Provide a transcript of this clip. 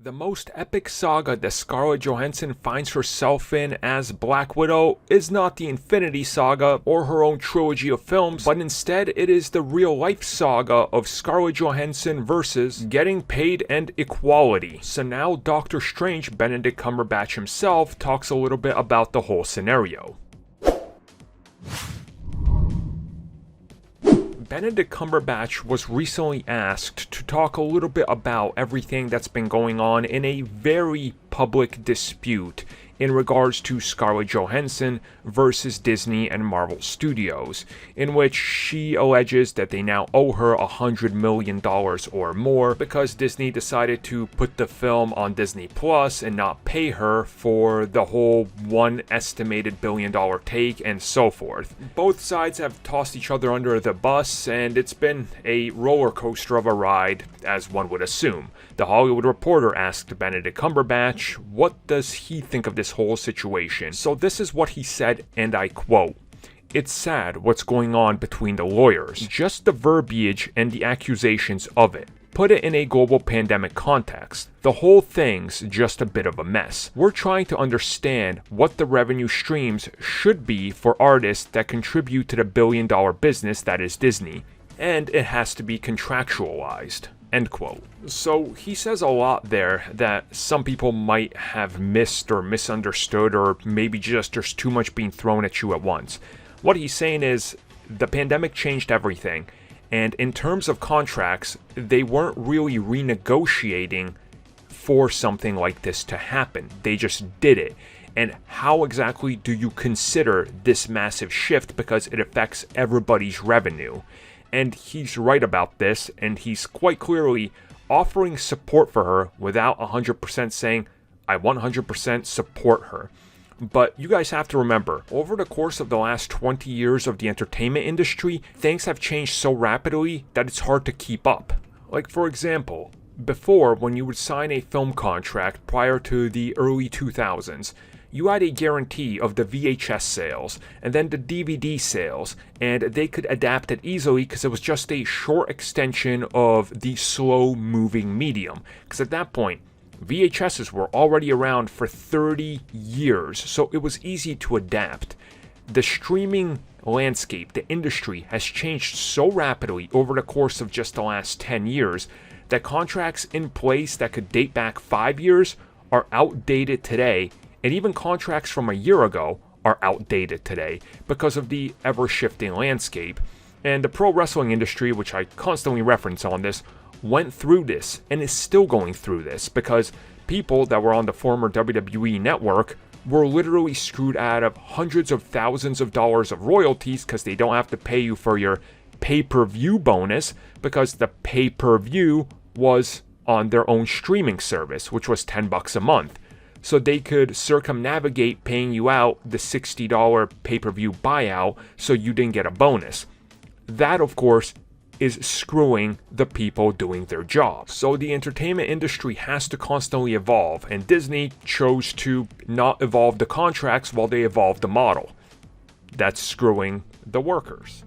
The most epic saga that Scarlett Johansson finds herself in as Black Widow is not the Infinity Saga or her own trilogy of films, but instead it is the real-life saga of Scarlett Johansson versus getting paid and equality. So now Doctor Strange, Benedict Cumberbatch himself, talks a little bit about the whole scenario. Benedict Cumberbatch was recently asked to talk a little bit about everything that's been going on in a very public dispute in regards to Scarlett Johansson versus Disney and Marvel Studios, in which she alleges that they now owe her $100 million or more because Disney decided to put the film on Disney Plus and not pay her for the whole one estimated $1 billion take and so forth. Both sides have tossed each other under the bus, and it's been a roller coaster of a ride, as one would assume. The Hollywood Reporter asked Benedict Cumberbatch, what does he think of this whole situation? So this is what he said, and I quote, "It's sad what's going on between the lawyers. Just the verbiage and the accusations of it. Put it in a global pandemic context. The whole thing's just a bit of a mess. We're trying to understand what the revenue streams should be for artists that contribute to the billion-dollar business that is Disney, and it has to be contractualized." End quote. So he says a lot there that some people might have missed or misunderstood, or maybe just there's too much being thrown at you at once. What he's saying is the pandemic changed everything, and in terms of contracts, they weren't really renegotiating for something like this to happen. They just did it. And how exactly do you consider this massive shift, because it affects everybody's revenue? And he's right about this, and he's quite clearly offering support for her without 100% saying, I 100% support her. But you guys have to remember, over the course of the last 20 years of the entertainment industry, things have changed so rapidly that it's hard to keep up. Like, for example, before, when you would sign a film contract prior to the early 2000s, you had a guarantee of the VHS sales, and then the DVD sales, and they could adapt it easily because it was just a short extension of the slow-moving medium. Because at that point, VHSs were already around for 30 years, so it was easy to adapt. The streaming landscape, the industry, has changed so rapidly over the course of just the last 10 years that contracts in place that could date back 5 years are outdated today, and even contracts from a year ago are outdated today because of the ever-shifting landscape. And the pro wrestling industry, which I constantly reference on this, went through this and is still going through this because people that were on the former WWE network were literally screwed out of hundreds of thousands of dollars of royalties because they don't have to pay you for your pay-per-view bonus, because the pay-per-view was on their own streaming service, which was $10 a month. So they could circumnavigate paying you out the $60 pay-per-view buyout so you didn't get a bonus. That, of course, is screwing the people doing their job. So the entertainment industry has to constantly evolve, and Disney chose to not evolve the contracts while they evolved the model. That's screwing the workers.